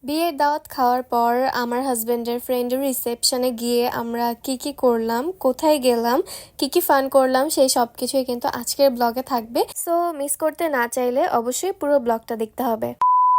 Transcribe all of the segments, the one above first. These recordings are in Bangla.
বিয়ের দাওয়াত খাওয়ার পর আমার হাজবেন্ডের ফ্রেন্ডের রিসেপশনে গিয়ে আমরা কি কি করলাম, কোথায় গেলাম, কি কি ফান করলাম, সেই সব কিছুই কিন্তু আজকের ব্লগে থাকবে। সো মিস করতে না চাইলে অবশ্যই পুরো ব্লগটা দেখতে হবে।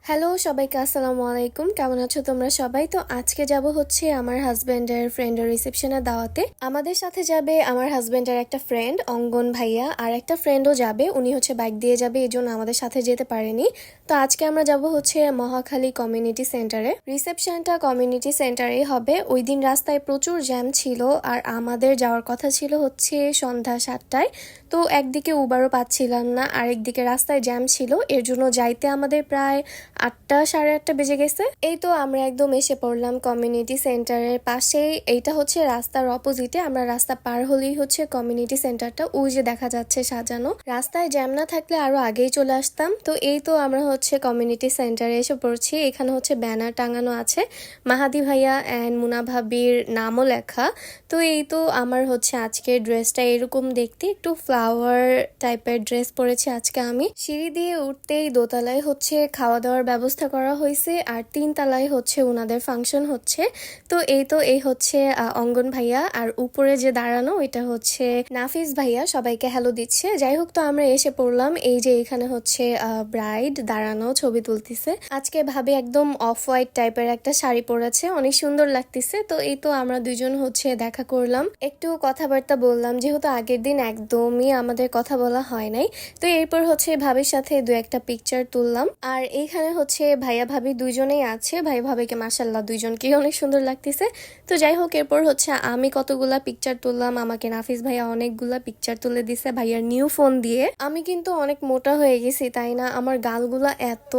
হ্যালো সবাইকে, আসসালামু আলাইকুম। কেমন আছো তোমরা সবাই? তো আজকে যাব হচ্ছে আমার হাজবেন্ডের ফ্রেন্ডের রিসেপশনের দাওয়াতে। আমাদের সাথে যাবে আমার হাজবেন্ডের একটা ফ্রেন্ড অঙ্গন ভাইয়া, আর একটা ফ্রেন্ডও যাবে। উনি হচ্ছে বাইক দিয়ে যাবে, এই জন্য আমাদের সাথে যেতে পারেনি। তো আজকে আমরা যাব হচ্ছে মহাখালী কমিউনিটি সেন্টারে। রিসেপশনটা কমিউনিটি সেন্টারেই হবে। ওই দিন রাস্তায় প্রচুর জ্যাম ছিল, আর আমাদের যাওয়ার কথা ছিল হচ্ছে সন্ধ্যা 7টায়। তো একদিকে উবারও পাচ্ছিলাম না, আরেকদিকে রাস্তায় জ্যাম ছিল, এর জন্য যাইতে আমাদের প্রায় 8টা সাড়ে 8টা বেজে গেছে। এই তো আমরা একদম এসে পড়লাম কমিউনিটি সেন্টারের পাশেই। এইটা হচ্ছে রাস্তার অপোজিটে। আমরা রাস্তা পার হলেই হচ্ছে কমিউনিটি সেন্টারটা, ওই যে দেখা যাচ্ছে সাজানো। রাস্তায় জ্যাম না থাকলে আরো আগেই চলে আসতাম। তো এই তো আমরা হচ্ছে কমিউনিটি সেন্টারে এসে পড়ছি। এখানে হচ্ছে ব্যানার টাঙানো আছে, মাহাদি ভাইয়া অ্যান্ড মুনা ভাবির নামও লেখা। তো এই তো আমার হচ্ছে আজকের ড্রেসটা এরকম দেখতে, একটু ফ্লাওয়ার টাইপের ড্রেস পরেছি আজকে আমি। সিঁড়ি দিয়ে উঠতেই দোতলায় হচ্ছে খাওয়া দাওয়ার ব্যবস্থা করা হয়েছে, আর 3 তলায় হচ্ছে ওনাদের ফাংশন হচ্ছে। তো এই হচ্ছে অঙ্গন ভাইয়া, আর উপরে যে দাঁড়ানো এটা হচ্ছে নাফিস ভাইয়া, সবাইকে হ্যালো দিচ্ছে। যাই হোক, তো আমরা এসে পড়লাম। এই যে এখানে হচ্ছে ব্রাইড দাঁড়ানো ছবি তুলতেছে। আজকে ভাবে একদম অফ হোয়াইট টাইপের একটা শাড়ি পরেছে, অনেক সুন্দর লাগতেছে। তো এই তো আমরা দুজন হচ্ছে দেখা করলাম, একটু কথাবার্তা বললাম, যেহেতু আগের দিন একদমই আমাদের কথা বলা হয় নাই। তো এরপর হচ্ছে ভাবির সাথে 2-একটা পিকচার তুললাম। আর এইখানে হচ্ছে ভাইয়া ভাবি দুইজনেই আছে। ভাই ভাবিকে মাশাআল্লাহ দুইজনকেই অনেক সুন্দর লাগতেছে। তো যাই হোক, এরপর হচ্ছে আমি কতগুলা পিকচার তুললাম, আমাকে নাফিস ভাইয়া অনেকগুলা পিকচার তুলে দিছে ভাইয়ার নিউ ফোন দিয়ে। আমি কিন্তু অনেক মোটা হয়ে গেছি, তাই না? আমার গালগুলা এত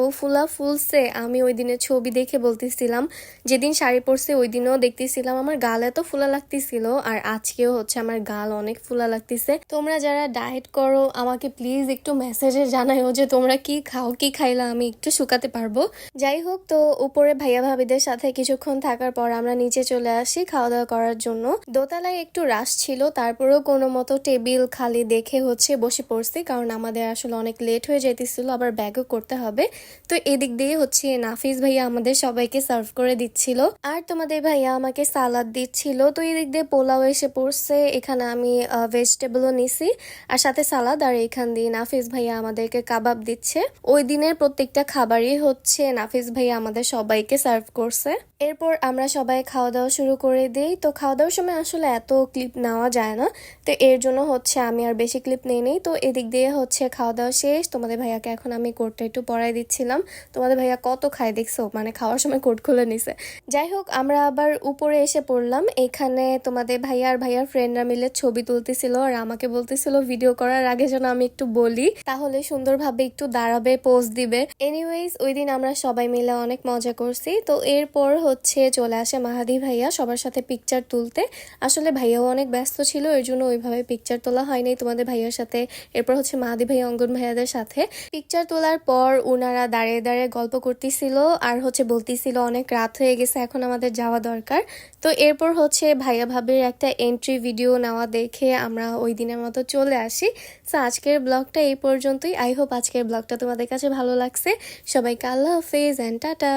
ফুলছে। আমি ওই দিনের ছবি দেখে বলতেছিলাম, যেদিন শাড়ি পরছে ওই দিনও দেখতেছিলাম আমার গাল এত ফুলা লাগতেছিল, আর আজকেও হচ্ছে আমার গাল অনেক ফুলা লাগতেছে। তোমরা যারা ডায়েট করো আমাকে প্লিজ একটু মেসেজে জানাইও যে তোমরা কি খাও, কি খাইলা, আমি একটু শুকাতে পারবো। যাই হোক, তো উপরে ভাইয়া ভাবিদের সাথে কিছুক্ষণ থাকার পর আমরা নিচে চলে আসি খাওয়া দাওয়া করার জন্য। দোতলায় একটু রাশ ছিল, তারপরেও কোনো মতো টেবিল খালি দেখে হচ্ছে বসে পড়ছি, কারণ আমাদের আসলে অনেক লেট হয়ে যেতেছিল, আবার ব্যাগও করতে হবে। তো এদিক দিয়ে হচ্ছে নাফিস ভাইয়া আমাদের সবাইকে সার্ভ করে দিচ্ছিল, আর তোমাদের ভাইয়া আমাকে সালাদ দিচ্ছিল। তো এদিক দিয়ে পোলাও এসে পড়ছে, এখানে আমি ভেজিটেবলও নিছি আর সাথে সালাদ, আর এখান দিয়ে নাফিস ভাইয়া আমাদেরকে কাবাব দিচ্ছে। ওই দিনের প্রত্যেকটা খাবারই হচ্ছে নাফিস ভাইয়া আমাদের সবাইকে সার্ভ করছে। এরপর আমরা সবাই খাওয়া দাওয়া শুরু করে দিই। তো খাওয়া দাওয়ার সময় আসলে এত ক্লিপ নেওয়া যায় না, তো এর জন্য হচ্ছে আমি আর বেশি ক্লিপ নেই। তো এদিক দিয়ে হচ্ছে খাওয়া দাওয়া শেষ। তোমাদের ভাইয়াকে এখন আমি কোটটা একটু পরাই দিচ্ছিলাম। তোমাদের ভাইয়া কত খায় দেখছো, মানে খাওয়ার সময় কোট খুলে নিছে। যাই হোক, আমরা আবার উপরে এসে পড়লাম। এখানে তোমাদের ভাইয়া আর ভাইয়ার ফ্রেন্ডরা মিলে ছবি তুলতেছিল, আর আমাকে বলতেছিল ভিডিও করার আগে যেন আমি একটু বলি, তাহলে সুন্দরভাবে একটু দাঁড়াবে, পোজ দিবে। এনিওয়েজ, ওই দিন আমরা সবাই মিলে অনেক মজা করছি। তো এরপর হচ্ছে চলে আসে মাহাদি ভাইয়া সবার সাথে পিকচার তুলতে। আসলে ভাইয়াও অনেক ব্যস্ত ছিল, এর জন্য ওইভাবে পিকচার তোলা হয়নি তোমাদের ভাইয়ার সাথে। এরপর হচ্ছে মাহাদি ভাইয়া অঙ্গন ভাইয়াদের সাথে পিকচার তোলার পর ওনারা দাঁড়িয়ে দাঁড়িয়ে গল্প করতেছিল, আর হচ্ছে বলতেছিল অনেক রাত হয়ে গেছে, এখন আমাদের যাওয়া দরকার। তো এরপর হচ্ছে ভাইয়া ভাবির একটা এন্ট্রি ভিডিও নেওয়া দেখে আমরা ওই দিনের মতো চলে আসি। তো আজকের ব্লগটা এই পর্যন্তই। আই হোপ আজকের ব্লগটা তোমাদের কাছে ভালো লাগছে। সবাইকে আল্লাহ হাফেজ এন্ড টাটা।